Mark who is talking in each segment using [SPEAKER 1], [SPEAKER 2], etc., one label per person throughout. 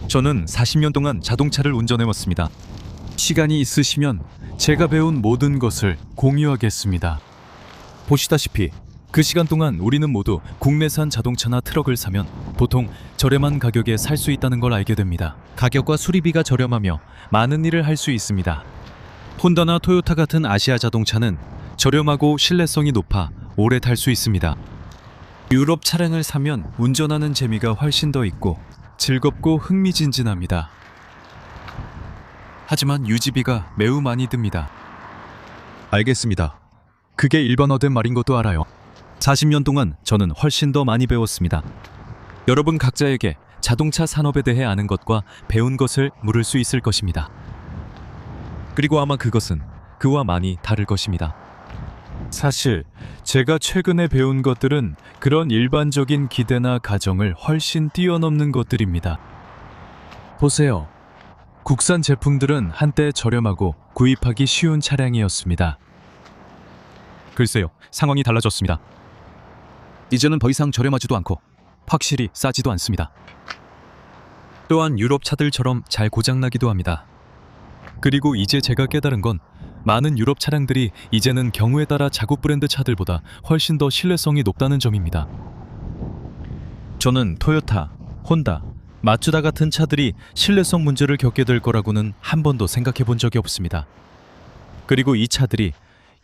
[SPEAKER 1] 저는 40년 동안 자동차를 운전해왔습니다. 시간이 있으시면 제가 배운 모든 것을 공유하겠습니다. 보시다시피 그 시간 동안 우리는 모두 국내산 자동차나 트럭을 사면 보통 저렴한 가격에 살 수 있다는 걸 알게 됩니다. 가격과 수리비가 저렴하며 많은 일을 할 수 있습니다. 혼다나 토요타 같은 아시아 자동차는 저렴하고 신뢰성이 높아 오래 탈 수 있습니다. 유럽 차량을 사면 운전하는 재미가 훨씬 더 있고 즐겁고 흥미진진합니다. 하지만 유지비가 매우 많이 듭니다. 알겠습니다. 그게 일반화된 말인 것도 알아요. 40년 동안 저는 훨씬 더 많이 배웠습니다. 여러분 각자에게 자동차 산업에 대해 아는 것과 배운 것을 물을 수 있을 것입니다. 그리고 아마 그것은 그와 많이 다를 것입니다. 사실 제가 최근에 배운 것들은 그런 일반적인 기대나 가정을 훨씬 뛰어넘는 것들입니다. 보세요. 국산 제품들은 한때 저렴하고 구입하기 쉬운 차량이었습니다. 글쎄요, 상황이 달라졌습니다. 이제는 더 이상 저렴하지도 않고 확실히 싸지도 않습니다. 또한 유럽 차들처럼 잘 고장나기도 합니다. 그리고 이제 제가 깨달은 건 많은 유럽 차량들이 이제는 경우에 따라 자국 브랜드 차들보다 훨씬 더 신뢰성이 높다는 점입니다. 저는 토요타, 혼다, 마츠다 같은 차들이 신뢰성 문제를 겪게 될 거라고는 한 번도 생각해 본 적이 없습니다. 그리고 이 차들이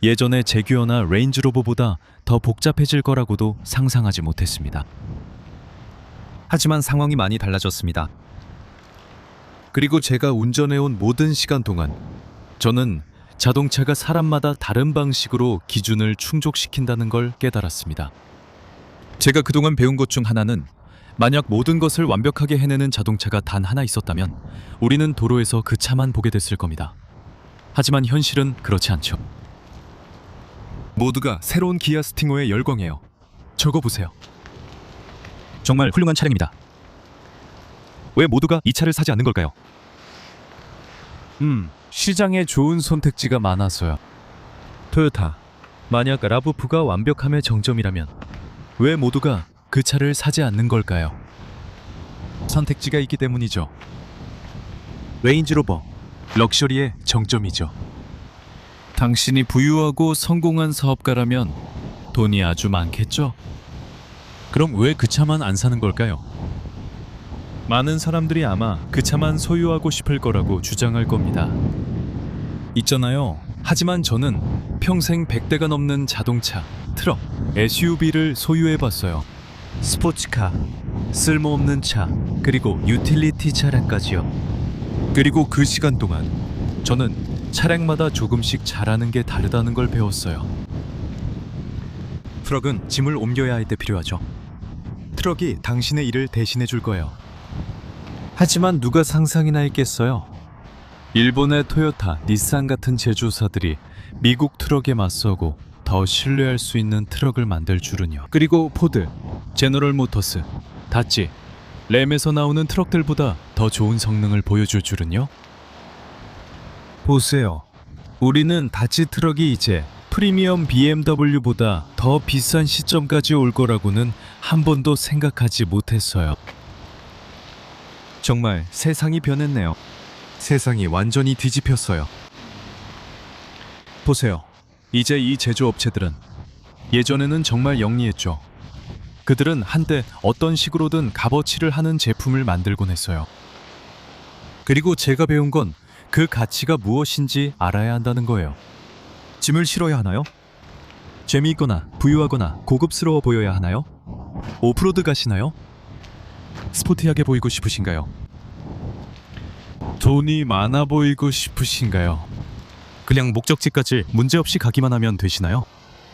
[SPEAKER 1] 예전의 제규어나 레인지로버보다 더 복잡해질 거라고도 상상하지 못했습니다. 하지만 상황이 많이 달라졌습니다. 그리고 제가 운전해온 모든 시간 동안 저는 자동차가 사람마다 다른 방식으로 기준을 충족시킨다는 걸 깨달았습니다. 제가 그동안 배운 것 중 하나는 만약 모든 것을 완벽하게 해내는 자동차가 단 하나 있었다면 우리는 도로에서 그 차만 보게 됐을 겁니다. 하지만 현실은 그렇지 않죠. 모두가 새로운 기아 스팅어에 열광해요. 저거 보세요. 정말 훌륭한 차량입니다. 왜 모두가 이 차를 사지 않는 걸까요? 시장에 좋은 선택지가 많아서요. 토요타, 만약 라브프가 완벽함의 정점이라면 왜 모두가 그 차를 사지 않는 걸까요? 선택지가 있기 때문이죠. 레인지로버, 럭셔리의 정점이죠. 당신이 부유하고 성공한 사업가라면 돈이 아주 많겠죠? 그럼 왜 그 차만 안 사는 걸까요? 많은 사람들이 아마 그 차만 소유하고 싶을 거라고 주장할 겁니다. 있잖아요. 하지만 저는 평생 100대가 넘는 자동차, 트럭, SUV를 소유해봤어요. 스포츠카, 쓸모없는 차, 그리고 유틸리티 차량까지요. 그리고 그 시간 동안 저는 차량마다 조금씩 잘하는 게 다르다는 걸 배웠어요. 트럭은 짐을 옮겨야 할 때 필요하죠. 트럭이 당신의 일을 대신해 줄 거예요. 하지만 누가 상상이나 했겠어요? 일본의 토요타, 닛산 같은 제조사들이 미국 트럭에 맞서고 더 신뢰할 수 있는 트럭을 만들 줄은요. 그리고 포드, 제너럴 모터스, 다치, 램에서 나오는 트럭들보다 더 좋은 성능을 보여줄 줄은요. 보세요. 우리는 다치 트럭이 이제 프리미엄 BMW보다 더 비싼 시점까지 올 거라고는 한 번도 생각하지 못했어요. 정말 세상이 변했네요. 세상이 완전히 뒤집혔어요. 보세요. 이제 이 제조업체들은 예전에는 정말 영리했죠. 그들은 한때 어떤 식으로든 값어치를 하는 제품을 만들곤 했어요. 그리고 제가 배운 건 그 가치가 무엇인지 알아야 한다는 거예요. 짐을 실어야 하나요? 재미있거나 부유하거나 고급스러워 보여야 하나요? 오프로드 가시나요? 스포티하게 보이고 싶으신가요? 돈이 많아 보이고 싶으신가요? 그냥 목적지까지 문제없이 가기만 하면 되시나요?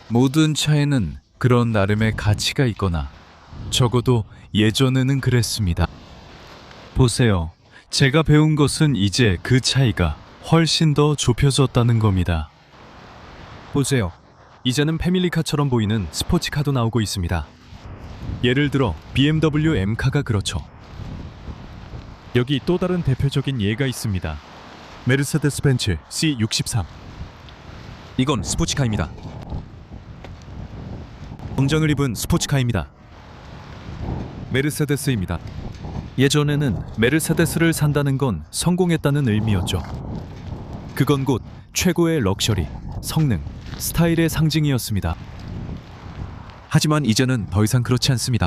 [SPEAKER 1] 모든 차에는 그런 나름의 가치가 있거나 적어도 예전에는 그랬습니다. 보세요. 제가 배운 것은 이제 그 차이가 훨씬 더 좁혀졌다는 겁니다. 보세요. 이제는 패밀리카처럼 보이는 스포츠카도 나오고 있습니다. 예를 들어 BMW M카가 그렇죠. 여기 또 다른 대표적인 예가 있습니다. 메르세데스 벤츠 C63. 이건 스포츠카입니다. 정장을 입은 스포츠카입니다. 메르세데스입니다. 예전에는 메르세데스를 산다는 건 성공했다는 의미였죠. 그건 곧 최고의 럭셔리, 성능, 스타일의 상징이었습니다. 하지만 이제는 더 이상 그렇지 않습니다.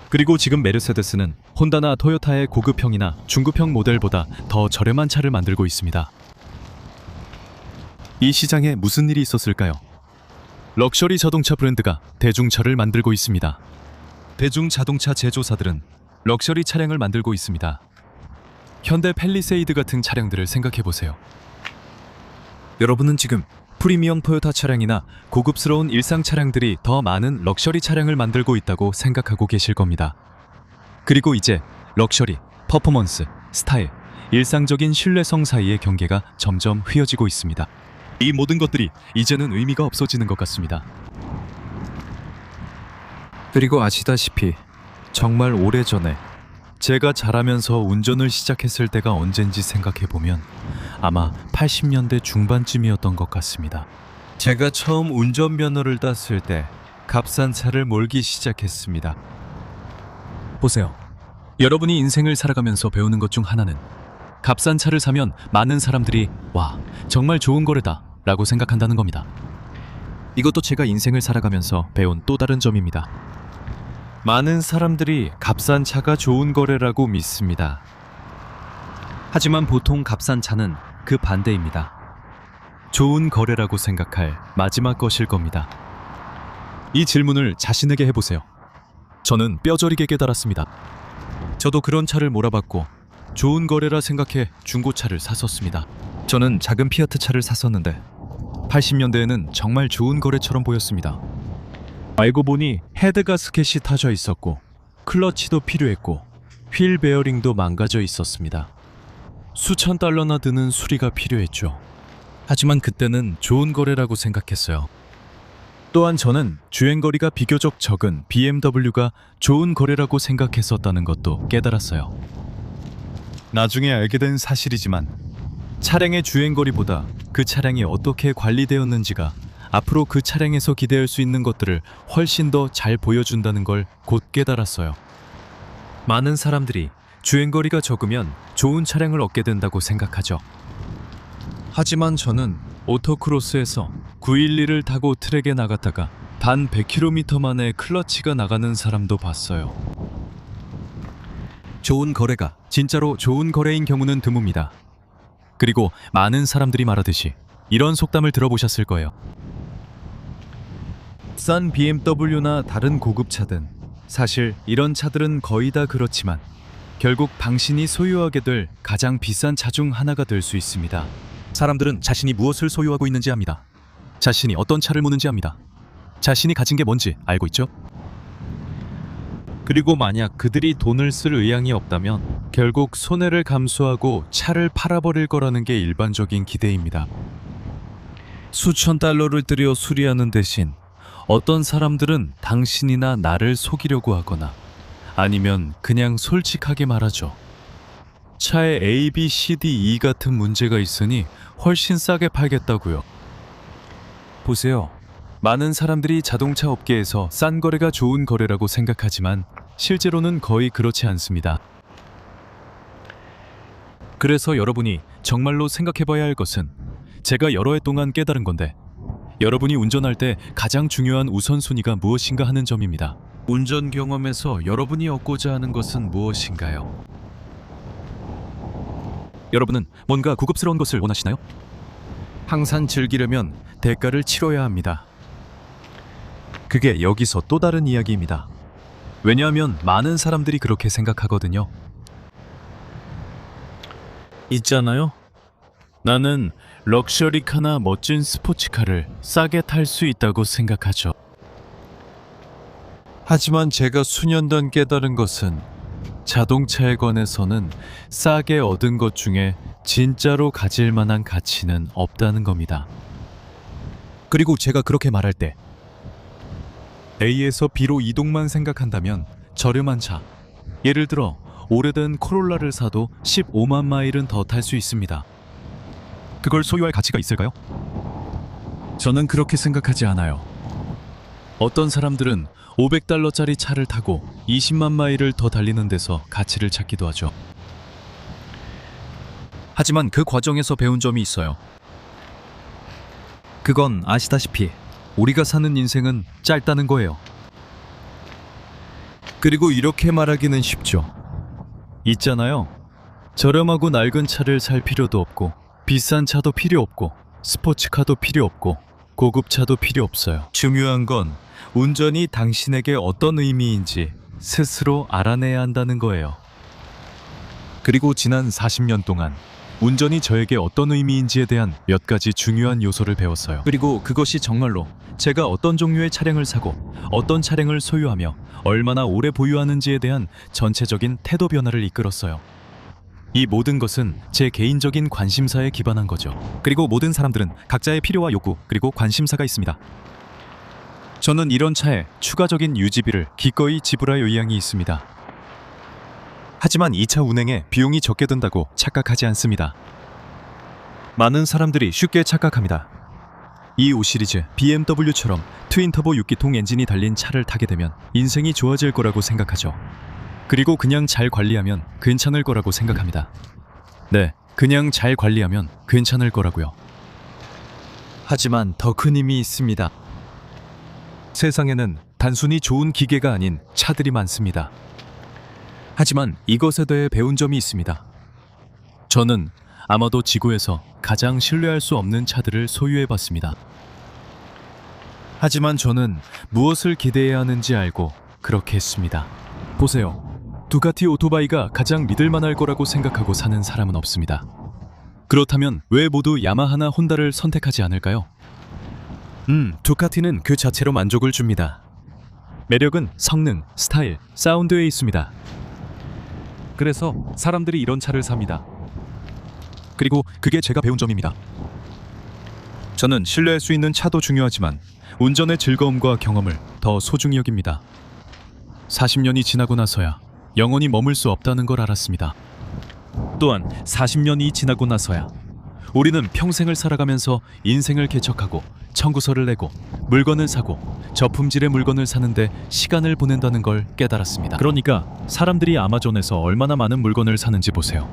[SPEAKER 1] 그리고 지금 메르세데스는 혼다나 토요타의 고급형이나 중급형 모델보다 더 저렴한 차를 만들고 있습니다. 이 시장에 무슨 일이 있었을까요? 럭셔리 자동차 브랜드가 대중차를 만들고 있습니다. 대중 자동차 제조사들은 럭셔리 차량을 만들고 있습니다. 현대 팰리세이드 같은 차량들을 생각해 보세요. 여러분은 지금 프리미엄 토요타 차량이나 고급스러운 일상 차량들이 더 많은 럭셔리 차량을 만들고 있다고 생각하고 계실 겁니다. 그리고 이제 럭셔리, 퍼포먼스, 스타일, 일상적인 신뢰성 사이의 경계가 점점 휘어지고 있습니다. 이 모든 것들이 이제는 의미가 없어지는 것 같습니다. 그리고 아시다시피 정말 오래전에 제가 자라면서 운전을 시작했을 때가 언젠지 생각해보면 아마 80년대 중반쯤이었던 것 같습니다. 제가 처음 운전면허를 땄을 때 값싼 차를 몰기 시작했습니다. 보세요. 여러분이 인생을 살아가면서 배우는 것 중 하나는 값싼 차를 사면 많은 사람들이 와, 정말 좋은 거래다 라고 생각한다는 겁니다. 이것도 제가 인생을 살아가면서 배운 또 다른 점입니다. 많은 사람들이 값싼 차가 좋은 거래라고 믿습니다. 하지만 보통 값싼 차는 그 반대입니다. 좋은 거래라고 생각할 마지막 것일 겁니다. 이 질문을 자신에게 해보세요. 저는 뼈저리게 깨달았습니다. 저도 그런 차를 몰아봤고 좋은 거래라 생각해 중고차를 샀었습니다. 저는 작은 피아트 차를 샀었는데 80년대에는 정말 좋은 거래처럼 보였습니다. 알고 보니 헤드 가스켓이 타져 있었고 클러치도 필요했고 휠 베어링도 망가져 있었습니다. 수천 달러나 드는 수리가 필요했죠. 하지만 그때는 좋은 거래라고 생각했어요. 또한 저는 주행거리가 비교적 적은 BMW가 좋은 거래라고 생각했었다는 것도 깨달았어요. 나중에 알게 된 사실이지만 차량의 주행거리보다 그 차량이 어떻게 관리되었는지가 앞으로 그 차량에서 기대할 수 있는 것들을 훨씬 더 잘 보여준다는 걸 곧 깨달았어요. 많은 사람들이 주행거리가 적으면 좋은 차량을 얻게 된다고 생각하죠. 하지만 저는 오토크로스에서 911을 타고 트랙에 나갔다가 단 100km 만에 클러치가 나가는 사람도 봤어요. 좋은 거래가 진짜로 좋은 거래인 경우는 드뭅니다. 그리고 많은 사람들이 말하듯이 이런 속담을 들어보셨을 거예요. 싼 BMW나 다른 고급차든 사실 이런 차들은 거의 다 그렇지만 결국 당신이 소유하게 될 가장 비싼 차 중 하나가 될 수 있습니다. 사람들은 자신이 무엇을 소유하고 있는지 압니다. 자신이 어떤 차를 모는지 압니다. 자신이 가진 게 뭔지 알고 있죠? 그리고 만약 그들이 돈을 쓸 의향이 없다면 결국 손해를 감수하고 차를 팔아버릴 거라는 게 일반적인 기대입니다. 수천 달러를 들여 수리하는 대신 어떤 사람들은 당신이나 나를 속이려고 하거나 아니면 그냥 솔직하게 말하죠. 차에 A, B, C, D, E 같은 문제가 있으니 훨씬 싸게 팔겠다고요. 보세요. 많은 사람들이 자동차 업계에서 싼 거래가 좋은 거래라고 생각하지만 실제로는 거의 그렇지 않습니다. 그래서 여러분이 정말로 생각해봐야 할 것은 제가 여러 해 동안 깨달은 건데 여러분이 운전할 때 가장 중요한 우선순위가 무엇인가 하는 점입니다. 운전 경험에서 여러분이 얻고자 하는 것은 무엇인가요? 여러분은 뭔가 고급스러운 것을 원하시나요? 항상 즐기려면 대가를 치러야 합니다. 그게 여기서 또 다른 이야기입니다. 왜냐하면 많은 사람들이 그렇게 생각하거든요. 있잖아요. 나는 럭셔리카나 멋진 스포츠카를 싸게 탈 수 있다고 생각하죠. 하지만 제가 수년 전 깨달은 것은 자동차에 관해서는 싸게 얻은 것 중에 진짜로 가질 만한 가치는 없다는 겁니다. 그리고 제가 그렇게 말할 때 A에서 B로 이동만 생각한다면 저렴한 차, 예를 들어 오래된 코롤라를 사도 15만 마일은 더 탈 수 있습니다. 그걸 소유할 가치가 있을까요? 저는 그렇게 생각하지 않아요. 어떤 사람들은 500달러짜리 차를 타고 20만 마일을 더 달리는 데서 가치를 찾기도 하죠. 하지만 그 과정에서 배운 점이 있어요. 그건 아시다시피 우리가 사는 인생은 짧다는 거예요. 그리고 이렇게 말하기는 쉽죠. 있잖아요. 저렴하고 낡은 차를 살 필요도 없고, 비싼 차도 필요 없고, 스포츠카도 필요 없고, 고급차도 필요 없어요. 중요한 건 운전이 당신에게 어떤 의미인지 스스로 알아내야 한다는 거예요. 그리고 지난 40년 동안 운전이 저에게 어떤 의미인지에 대한 몇 가지 중요한 요소를 배웠어요. 그리고 그것이 정말로 제가 어떤 종류의 차량을 사고 어떤 차량을 소유하며 얼마나 오래 보유하는지에 대한 전체적인 태도 변화를 이끌었어요. 이 모든 것은 제 개인적인 관심사에 기반한 거죠. 그리고 모든 사람들은 각자의 필요와 욕구 그리고 관심사가 있습니다. 저는 이런 차에 추가적인 유지비를 기꺼이 지불할 의향이 있습니다. 하지만 이 차 운행에 비용이 적게 든다고 착각하지 않습니다. 많은 사람들이 쉽게 착각합니다. 이 5 시리즈 BMW처럼 트윈터보 6기통 엔진이 달린 차를 타게 되면 인생이 좋아질 거라고 생각하죠. 그리고 그냥 잘 관리하면 괜찮을 거라고 생각합니다. 네, 그냥 잘 관리하면 괜찮을 거라고요. 하지만 더 큰 힘이 있습니다. 세상에는 단순히 좋은 기계가 아닌 차들이 많습니다. 하지만 이것에 대해 배운 점이 있습니다. 저는 아마도 지구에서 가장 신뢰할 수 없는 차들을 소유해봤습니다. 하지만 저는 무엇을 기대해야 하는지 알고 그렇게 했습니다. 보세요. 두카티 오토바이가 가장 믿을만할 거라고 생각하고 사는 사람은 없습니다. 그렇다면 왜 모두 야마하나 혼다를 선택하지 않을까요? 두카티는 그 자체로 만족을 줍니다. 매력은 성능, 스타일, 사운드에 있습니다. 그래서 사람들이 이런 차를 삽니다. 그리고 그게 제가 배운 점입니다. 저는 신뢰할 수 있는 차도 중요하지만 운전의 즐거움과 경험을 더 소중히 여깁니다. 40년이 지나고 나서야 영원히 머물 수 없다는 걸 알았습니다. 또한 40년이 지나고 나서야 우리는 평생을 살아가면서 인생을 개척하고 청구서를 내고 물건을 사고 저품질의 물건을 사는데 시간을 보낸다는 걸 깨달았습니다. 그러니까 사람들이 아마존에서 얼마나 많은 물건을 사는지 보세요.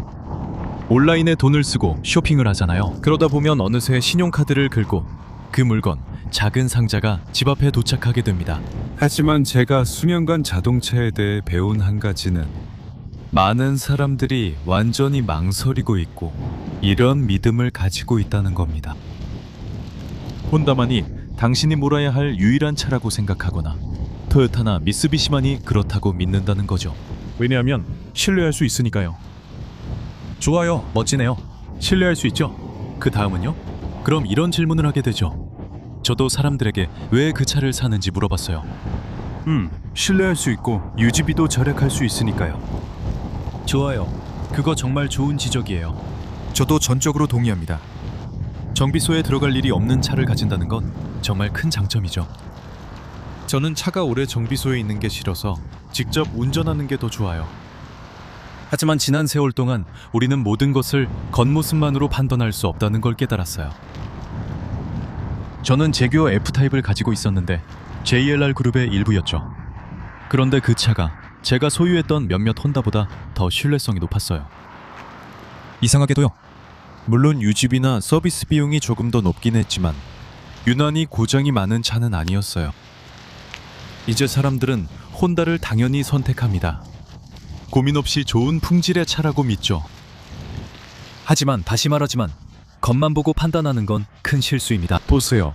[SPEAKER 1] 온라인에 돈을 쓰고 쇼핑을 하잖아요. 그러다 보면 어느새 신용카드를 긁고 그 물건, 작은 상자가 집 앞에 도착하게 됩니다.
[SPEAKER 2] 하지만 제가 수년간 자동차에 대해 배운 한 가지는
[SPEAKER 1] 많은 사람들이 완전히 망설이고 있고 이런 믿음을 가지고 있다는 겁니다. 혼다만이 당신이 몰아야 할 유일한 차라고 생각하거나 토요타나 미쓰비시만이 그렇다고 믿는다는 거죠. 왜냐하면 신뢰할 수 있으니까요. 좋아요, 멋지네요. 신뢰할 수 있죠? 그 다음은요? 그럼 이런 질문을 하게 되죠. 저도 사람들에게 왜 그 차를 사는지 물어봤어요. 신뢰할 수 있고 유지비도 절약할 수 있으니까요. 좋아요. 그거 정말 좋은 지적이에요. 저도 전적으로 동의합니다. 정비소에 들어갈 일이 없는 차를 가진다는 건 정말 큰 장점이죠. 저는 차가 오래 정비소에 있는 게 싫어서 직접 운전하는 게 더 좋아요. 하지만 지난 세월 동안 우리는 모든 것을 겉모습만으로 판단할 수 없다는 걸 깨달았어요. 저는 제규어 F타입을 가지고 있었는데 JLR 그룹의 일부였죠. 그런데 그 차가 제가 소유했던 몇몇 혼다보다 더 신뢰성이 높았어요. 이상하게도요. 물론 유지비나 서비스 비용이 조금 더 높긴 했지만 유난히 고장이 많은 차는 아니었어요. 이제 사람들은 혼다를 당연히 선택합니다. 고민 없이 좋은 품질의 차라고 믿죠. 하지만 다시 말하지만 겉만 보고 판단하는 건 큰 실수입니다. 보세요.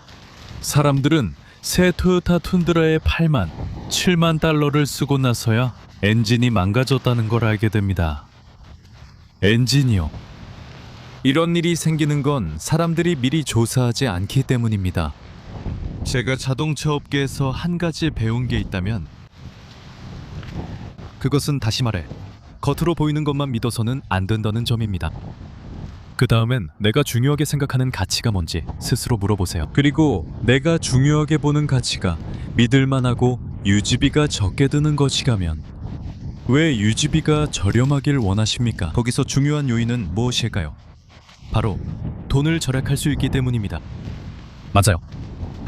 [SPEAKER 1] 사람들은 새 토요타 툰드라에 8만, 7만 달러를 쓰고 나서야 엔진이 망가졌다는 걸 알게 됩니다. 엔진이요. 이런 일이 생기는 건 사람들이 미리 조사하지 않기 때문입니다. 제가 자동차 업계에서 한 가지 배운 게 있다면 그것은 다시 말해 겉으로 보이는 것만 믿어서는 안 된다는 점입니다. 그 다음엔 내가 중요하게 생각하는 가치가 뭔지 스스로 물어보세요. 그리고 내가 중요하게 보는 가치가 믿을만하고 유지비가 적게 드는 것이라면 왜 유지비가 저렴하길 원하십니까? 거기서 중요한 요인은 무엇일까요? 바로 돈을 절약할 수 있기 때문입니다. 맞아요.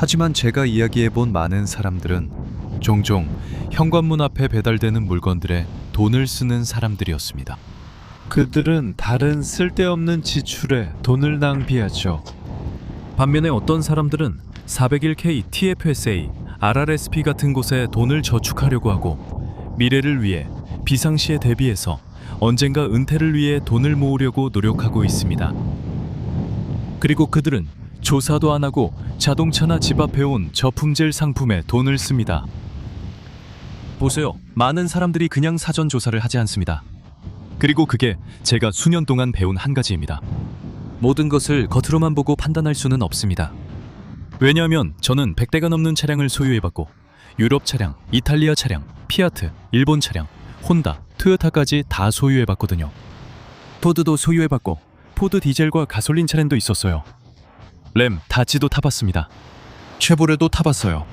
[SPEAKER 1] 하지만 제가 이야기해본 많은 사람들은 종종 현관문 앞에 배달되는 물건들에 돈을 쓰는 사람들이었습니다. 그들은 다른 쓸데없는 지출에 돈을 낭비하죠. 반면에 어떤 사람들은 401k, TFSA, RRSP 같은 곳에 돈을 저축하려고 하고 미래를 위해 비상시에 대비해서 언젠가 은퇴를 위해 돈을 모으려고 노력하고 있습니다. 그리고 그들은 조사도 안 하고 자동차나 집 앞에 온 저품질 상품에 돈을 씁니다. 보세요. 많은 사람들이 그냥 사전 조사를 하지 않습니다. 그리고 그게 제가 수년 동안 배운 한 가지입니다. 모든 것을 겉으로만 보고 판단할 수는 없습니다. 왜냐하면 저는 100대가 넘는 차량을 소유해봤고 유럽 차량, 이탈리아 차량, 피아트, 일본 차량, 혼다, 토요타까지 다 소유해봤거든요. 포드도 소유해봤고 포드 디젤과 가솔린 차량도 있었어요. 램, 다치도 타봤습니다. 쉐보레도 타봤어요.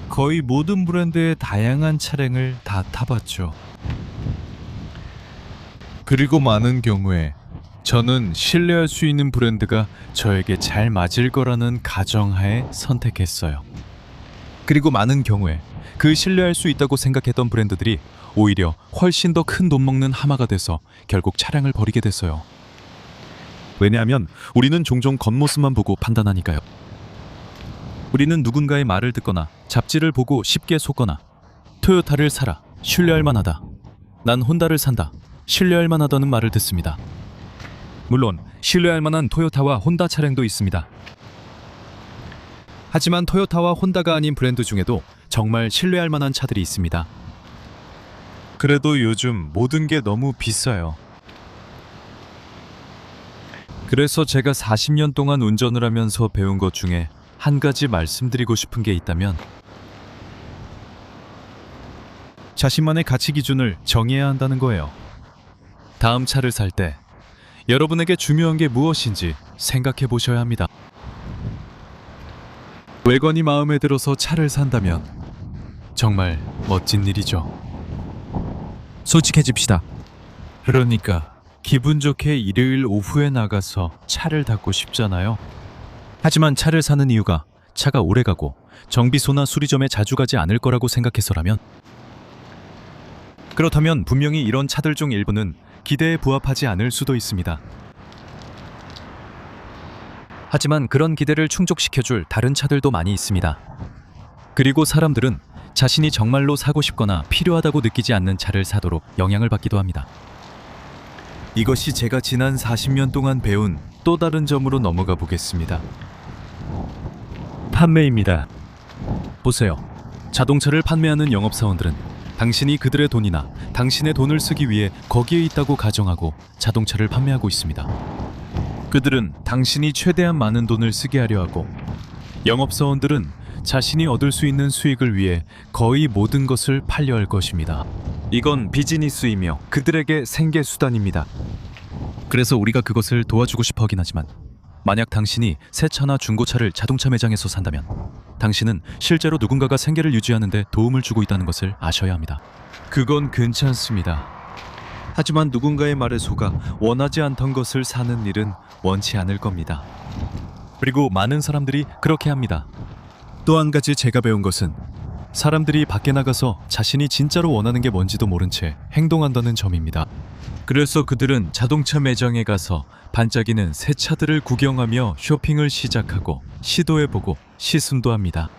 [SPEAKER 1] 거의 모든 브랜드의 다양한 차량을 다 타봤죠. 그리고 많은 경우에 저는 신뢰할 수 있는 브랜드가 저에게 잘 맞을 거라는 가정하에 선택했어요. 그리고 많은 경우에 그 신뢰할 수 있다고 생각했던 브랜드들이 오히려 훨씬 더 큰 돈 먹는 하마가 돼서 결국 차량을 버리게 됐어요. 왜냐하면 우리는 종종 겉모습만 보고 판단하니까요. 우리는 누군가의 말을 듣거나 잡지를 보고 쉽게 속거나 토요타를 사라, 신뢰할 만하다. 난 혼다를 산다, 신뢰할 만하다는 말을 듣습니다. 물론 신뢰할 만한 토요타와 혼다 차량도 있습니다. 하지만 토요타와 혼다가 아닌 브랜드 중에도 정말 신뢰할 만한 차들이 있습니다. 그래도 요즘 모든 게 너무 비싸요. 그래서 제가 40년 동안 운전을 하면서 배운 것 중에 한 가지 말씀드리고 싶은 게 있다면 자신만의 가치 기준을 정해야 한다는 거예요. 다음 차를 살 때 여러분에게 중요한 게 무엇인지 생각해 보셔야 합니다. 외관이 마음에 들어서 차를 산다면 정말 멋진 일이죠. 솔직해집시다. 그러니까 기분 좋게 일요일 오후에 나가서 차를 닦고 싶잖아요. 하지만 차를 사는 이유가 차가 오래가고 정비소나 수리점에 자주 가지 않을 거라고 생각해서라면, 그렇다면 분명히 이런 차들 중 일부는 기대에 부합하지 않을 수도 있습니다. 하지만 그런 기대를 충족시켜줄 다른 차들도 많이 있습니다. 그리고 사람들은 자신이 정말로 사고 싶거나 필요하다고 느끼지 않는 차를 사도록 영향을 받기도 합니다. 이것이 제가 지난 40년 동안 배운 또 다른 점으로 넘어가 보겠습니다. 판매입니다. 보세요. 자동차를 판매하는 영업사원들은 당신이 그들의 돈이나 당신의 돈을 쓰기 위해 거기에 있다고 가정하고 자동차를 판매하고 있습니다. 그들은 당신이 최대한 많은 돈을 쓰게 하려 하고, 영업사원들은 자신이 얻을 수 있는 수익을 위해 거의 모든 것을 팔려 할 것입니다. 이건 비즈니스이며 그들에게 생계수단입니다. 그래서 우리가 그것을 도와주고 싶어 하긴 하지만, 만약 당신이 새 차나 중고차를 자동차 매장에서 산다면 당신은 실제로 누군가가 생계를 유지하는 데 도움을 주고 있다는 것을 아셔야 합니다. 그건 괜찮습니다. 하지만 누군가의 말에 속아 원하지 않던 것을 사는 일은 원치 않을 겁니다. 그리고 많은 사람들이 그렇게 합니다. 또 한 가지 제가 배운 것은 사람들이 밖에 나가서 자신이 진짜로 원하는 게 뭔지도 모른 채 행동한다는 점입니다. 그래서 그들은 자동차 매장에 가서 반짝이는 새 차들을 구경하며 쇼핑을 시작하고 시도해보고 시승도 합니다.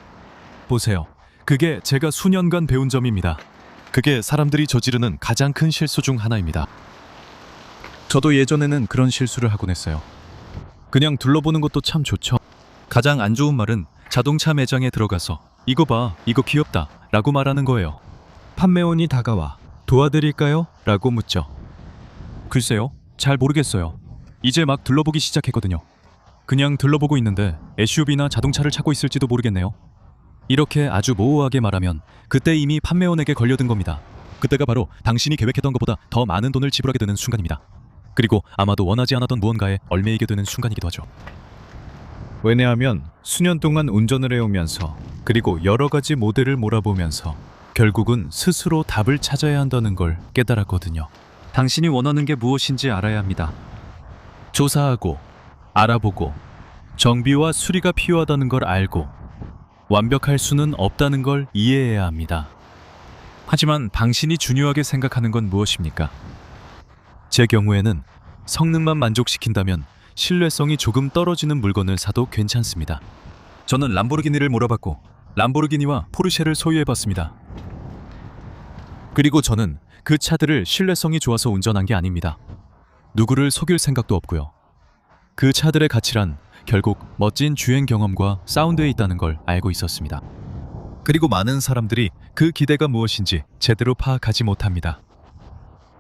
[SPEAKER 1] 보세요. 그게 제가 수년간 배운 점입니다. 그게 사람들이 저지르는 가장 큰 실수 중 하나입니다. 저도 예전에는 그런 실수를 하곤 했어요. 그냥 둘러보는 것도 참 좋죠. 가장 안 좋은 말은 자동차 매장에 들어가서 이거 봐, 이거 귀엽다 라고 말하는 거예요. 판매원이 다가와 도와드릴까요? 라고 묻죠. 글쎄요, 잘 모르겠어요. 이제 막 둘러보기 시작했거든요. 그냥 둘러보고 있는데 SUV나 자동차를 찾고 있을지도 모르겠네요. 이렇게 아주 모호하게 말하면 그때 이미 판매원에게 걸려든 겁니다. 그때가 바로 당신이 계획했던 것보다 더 많은 돈을 지불하게 되는 순간입니다. 그리고 아마도 원하지 않았던 무언가에 얽매이게 되는 순간이기도 하죠. 왜냐하면 수년 동안 운전을 해오면서, 그리고 여러 가지 모델을 몰아보면서 결국은 스스로 답을 찾아야 한다는 걸 깨달았거든요. 당신이 원하는 게 무엇인지 알아야 합니다. 조사하고, 알아보고, 정비와 수리가 필요하다는 걸 알고 완벽할 수는 없다는 걸 이해해야 합니다. 하지만 당신이 중요하게 생각하는 건 무엇입니까? 제 경우에는 성능만 만족시킨다면 신뢰성이 조금 떨어지는 물건을 사도 괜찮습니다. 저는 람보르기니를 몰아봤고 람보르기니와 포르쉐를 소유해봤습니다. 그리고 저는 그 차들을 신뢰성이 좋아서 운전한 게 아닙니다. 누구를 속일 생각도 없고요. 그 차들의 가치란 결국 멋진 주행 경험과 사운드에 있다는 걸 알고 있었습니다. 그리고 많은 사람들이 그 기대가 무엇인지 제대로 파악하지 못합니다.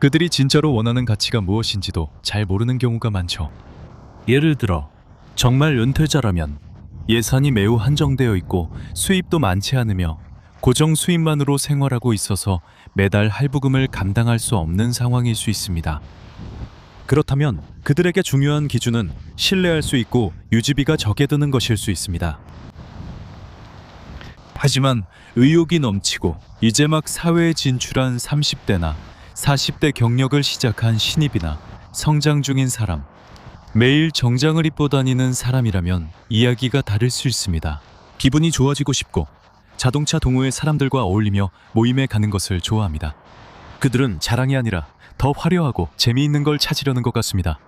[SPEAKER 1] 그들이 진짜로 원하는 가치가 무엇인지도 잘 모르는 경우가 많죠. 예를 들어 정말 은퇴자라면 예산이 매우 한정되어 있고 수입도 많지 않으며 고정 수입만으로 생활하고 있어서 매달 할부금을 감당할 수 없는 상황일 수 있습니다. 그렇다면 그들에게 중요한 기준은 신뢰할 수 있고 유지비가 적게 드는 것일 수 있습니다. 하지만 의욕이 넘치고 이제 막 사회에 진출한 30대나 40대 경력을 시작한 신입이나 성장 중인 사람, 매일 정장을 입고 다니는 사람이라면 이야기가 다를 수 있습니다. 기분이 좋아지고 싶고 자동차 동호회 사람들과 어울리며 모임에 가는 것을 좋아합니다. 그들은 자랑이 아니라 더 화려하고 재미있는 걸 찾으려는 것 같습니다.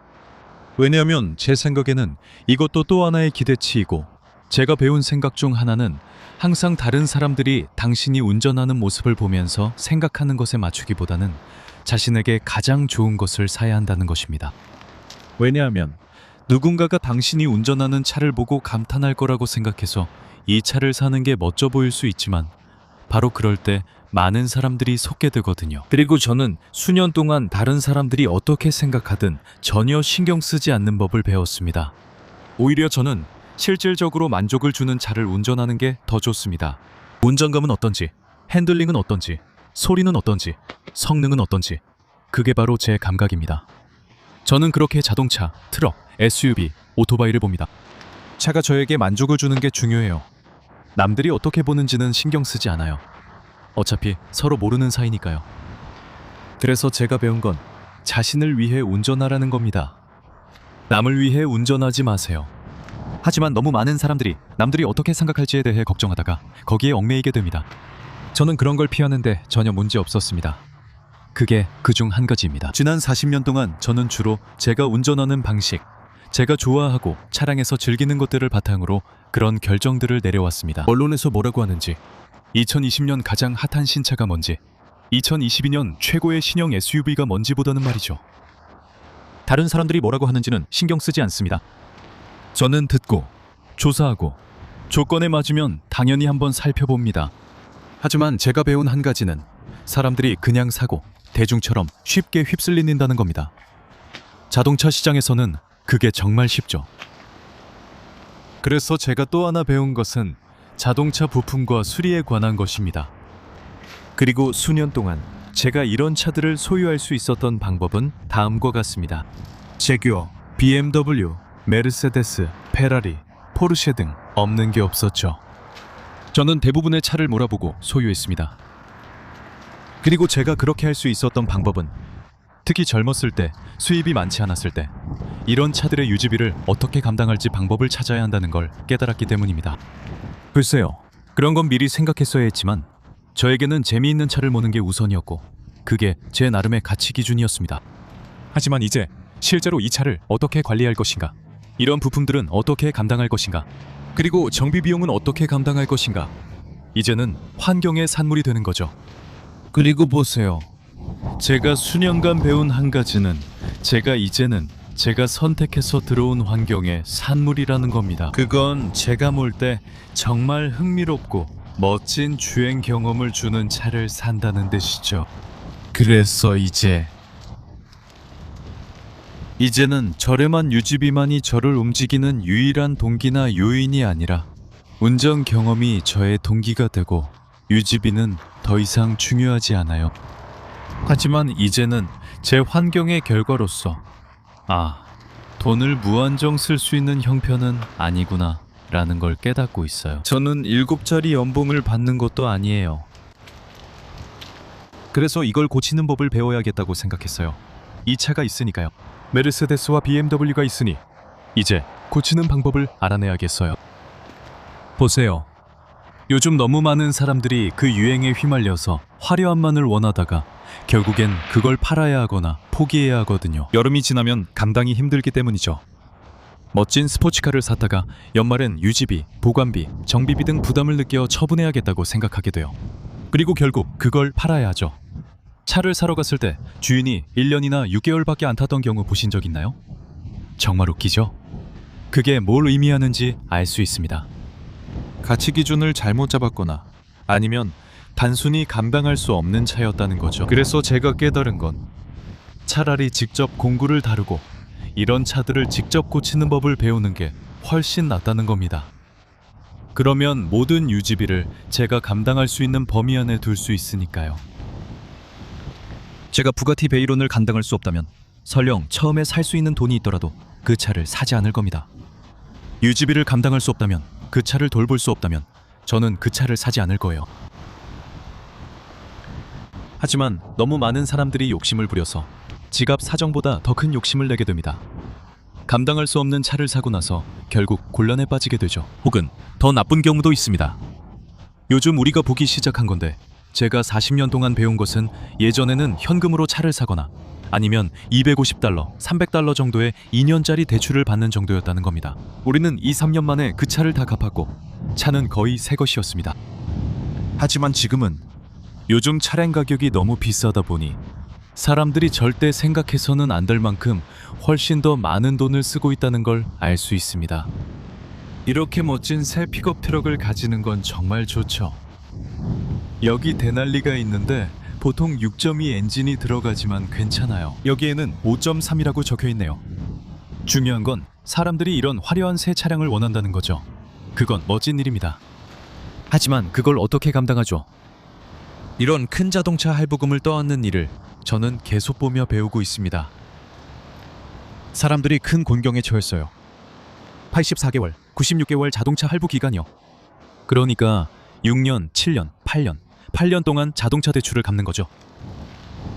[SPEAKER 1] 왜냐하면 제 생각에는 이것도 또 하나의 기대치이고 제가 배운 생각 중 하나는 항상 다른 사람들이 당신이 운전하는 모습을 보면서 생각하는 것에 맞추기보다는 자신에게 가장 좋은 것을 사야 한다는 것입니다. 왜냐하면 누군가가 당신이 운전하는 차를 보고 감탄할 거라고 생각해서 이 차를 사는 게 멋져 보일 수 있지만 바로 그럴 때 많은 사람들이 속게 되거든요. 그리고 저는 수년 동안 다른 사람들이 어떻게 생각하든 전혀 신경 쓰지 않는 법을 배웠습니다. 오히려 저는 실질적으로 만족을 주는 차를 운전하는 게 더 좋습니다. 운전감은 어떤지, 핸들링은 어떤지, 소리는 어떤지, 성능은 어떤지, 그게 바로 제 감각입니다. 저는 그렇게 자동차, 트럭, SUV, 오토바이를 봅니다. 차가 저에게 만족을 주는 게 중요해요. 남들이 어떻게 보는지는 신경 쓰지 않아요. 어차피 서로 모르는 사이니까요. 그래서 제가 배운 건 자신을 위해 운전하라는 겁니다. 남을 위해 운전하지 마세요. 하지만 너무 많은 사람들이 남들이 어떻게 생각할지에 대해 걱정하다가 거기에 얽매이게 됩니다. 저는 그런 걸 피하는데 전혀 문제 없었습니다. 그게 그 중 한 가지입니다. 지난 40년 동안 저는 주로 제가 운전하는 방식, 제가 좋아하고 차량에서 즐기는 것들을 바탕으로 그런 결정들을 내려왔습니다. 언론에서 뭐라고 하는지, 2020년 가장 핫한 신차가 뭔지, 2022년 최고의 신형 SUV가 뭔지보다는 말이죠. 다른 사람들이 뭐라고 하는지는 신경 쓰지 않습니다. 저는 듣고, 조사하고, 조건에 맞으면 당연히 한번 살펴봅니다. 하지만 제가 배운 한 가지는 사람들이 그냥 사고 대중처럼 쉽게 휩쓸린다는 겁니다. 자동차 시장에서는 그게 정말 쉽죠. 그래서 제가 또 하나 배운 것은 자동차 부품과 수리에 관한 것입니다. 그리고 수년 동안 제가 이런 차들을 소유할 수 있었던 방법은 다음과 같습니다. 제규어, BMW, 메르세데스, 페라리, 포르쉐 등 없는 게 없었죠. 저는 대부분의 차를 몰아보고 소유했습니다. 그리고 제가 그렇게 할 수 있었던 방법은 특히 젊었을 때, 수입이 많지 않았을 때 이런 차들의 유지비를 어떻게 감당할지 방법을 찾아야 한다는 걸 깨달았기 때문입니다. 글쎄요, 그런 건 미리 생각했어야 했지만 저에게는 재미있는 차를 모는 게 우선이었고 그게 제 나름의 가치 기준이었습니다. 하지만 이제 실제로 이 차를 어떻게 관리할 것인가, 이런 부품들은 어떻게 감당할 것인가, 그리고 정비 비용은 어떻게 감당할 것인가, 이제는 환경의 산물이 되는 거죠. 그리고 보세요. 제가 수년간 배운 한 가지는 이제는 제가 선택해서 들어온 환경의 산물이라는 겁니다. 그건 제가 몰 때 정말 흥미롭고 멋진 주행 경험을 주는 차를 산다는 뜻이죠. 그래서 이제는 저렴한 유지비만이 저를 움직이는 유일한 동기나 요인이 아니라 운전 경험이 저의 동기가 되고 유지비는 더 이상 중요하지 않아요. 하지만 이제는 제 환경의 결과로서 돈을 무한정 쓸 수 있는 형편은 아니구나 라는 걸 깨닫고 있어요. 저는 7자리 연봉을 받는 것도 아니에요. 그래서 이걸 고치는 법을 배워야겠다고 생각했어요. 이 차가 있으니까요. 메르세데스와 BMW가 있으니 이제 고치는 방법을 알아내야겠어요. 보세요. 요즘 너무 많은 사람들이 그 유행에 휘말려서 화려함만을 원하다가 결국엔 그걸 팔아야 하거나 포기해야 하거든요. 여름이 지나면 감당이 힘들기 때문이죠. 멋진 스포츠카를 샀다가 연말엔 유지비, 보관비, 정비비 등 부담을 느껴 처분해야겠다고 생각하게 돼요. 그리고 결국 그걸 팔아야 하죠. 차를 사러 갔을 때 주인이 1년이나 6개월밖에 안 타던 경우 보신 적 있나요? 정말 웃기죠? 그게 뭘 의미하는지 알 수 있습니다. 가치 기준을 잘못 잡았거나 아니면 단순히 감당할 수 없는 차였다는 거죠. 그래서 제가 깨달은 건 차라리 직접 공구를 다루고 이런 차들을 직접 고치는 법을 배우는 게 훨씬 낫다는 겁니다. 그러면 모든 유지비를 제가 감당할 수 있는 범위 안에 둘 수 있으니까요. 제가 부가티 베이론을 감당할 수 없다면 설령 처음에 살 수 있는 돈이 있더라도 그 차를 사지 않을 겁니다. 유지비를 감당할 수 없다면, 그 차를 돌볼 수 없다면 저는 그 차를 사지 않을 거예요. 하지만 너무 많은 사람들이 욕심을 부려서 지갑 사정보다 더 큰 욕심을 내게 됩니다. 감당할 수 없는 차를 사고 나서 결국 곤란에 빠지게 되죠. 혹은 더 나쁜 경우도 있습니다. 요즘 우리가 보기 시작한 건데, 제가 40년 동안 배운 것은 예전에는 현금으로 차를 사거나 아니면 $250, $300 정도의 2년짜리 대출을 받는 정도였다는 겁니다. 우리는 2-3년 만에 그 차를 다 갚았고 차는 거의 새 것이었습니다. 하지만 지금은 요즘 차량 가격이 너무 비싸다 보니 사람들이 절대 생각해서는 안 될 만큼 훨씬 더 많은 돈을 쓰고 있다는 걸 알 수 있습니다. 이렇게 멋진 새 픽업 트럭을 가지는 건 정말 좋죠. 여기 데날리가 있는데 보통 6.2 엔진이 들어가지만 괜찮아요. 여기에는 5.3이라고 적혀 있네요. 중요한 건 사람들이 이런 화려한 새 차량을 원한다는 거죠. 그건 멋진 일입니다. 하지만 그걸 어떻게 감당하죠? 이런 큰 자동차 할부금을 떠안는 일을 저는 계속 보며 배우고 있습니다. 사람들이 큰 곤경에 처했어요. 84개월, 96개월 자동차 할부 기간이요. 그러니까 6년, 7년, 8년 동안 자동차 대출을 갚는 거죠.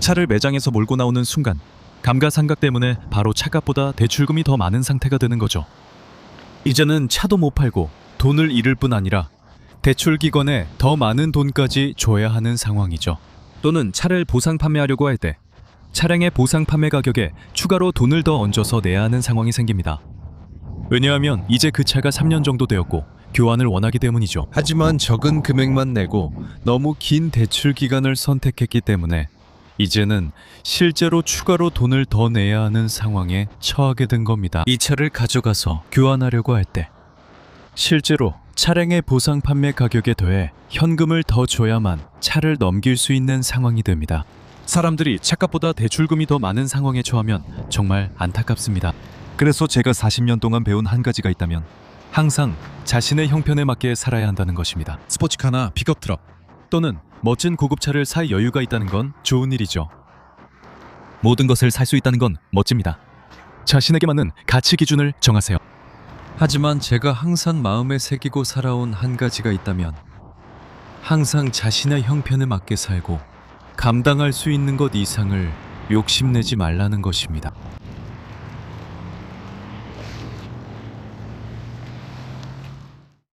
[SPEAKER 1] 차를 매장에서 몰고 나오는 순간 감가상각 때문에 바로 차값보다 대출금이 더 많은 상태가 되는 거죠. 이제는 차도 못 팔고 돈을 잃을 뿐 아니라 대출 기관에 더 많은 돈까지 줘야 하는 상황이죠. 또는 차를 보상 판매하려고 할 때 차량의 보상 판매 가격에 추가로 돈을 더 얹어서 내야 하는 상황이 생깁니다. 왜냐하면 이제 그 차가 3년 정도 되었고 교환을 원하기 때문이죠. 하지만 적은 금액만 내고 너무 긴 대출 기간을 선택했기 때문에 이제는 실제로 추가로 돈을 더 내야 하는 상황에 처하게 된 겁니다. 이 차를 가져가서 교환하려고 할 때 실제로 차량의 보상 판매 가격에 더해 현금을 더 줘야만 차를 넘길 수 있는 상황이 됩니다. 사람들이 차값보다 대출금이 더 많은 상황에 처하면 정말 안타깝습니다. 그래서 제가 40년 동안 배운 한 가지가 있다면 항상 자신의 형편에 맞게 살아야 한다는 것입니다. 스포츠카나 픽업 트럭 또는 멋진 고급차를 살 여유가 있다는 건 좋은 일이죠. 모든 것을 살 수 있다는 건 멋집니다. 자신에게 맞는 가치 기준을 정하세요. 하지만 제가 항상 마음에 새기고 살아온 한 가지가 있다면 항상 자신의 형편에 맞게 살고 감당할 수 있는 것 이상을 욕심내지 말라는 것입니다.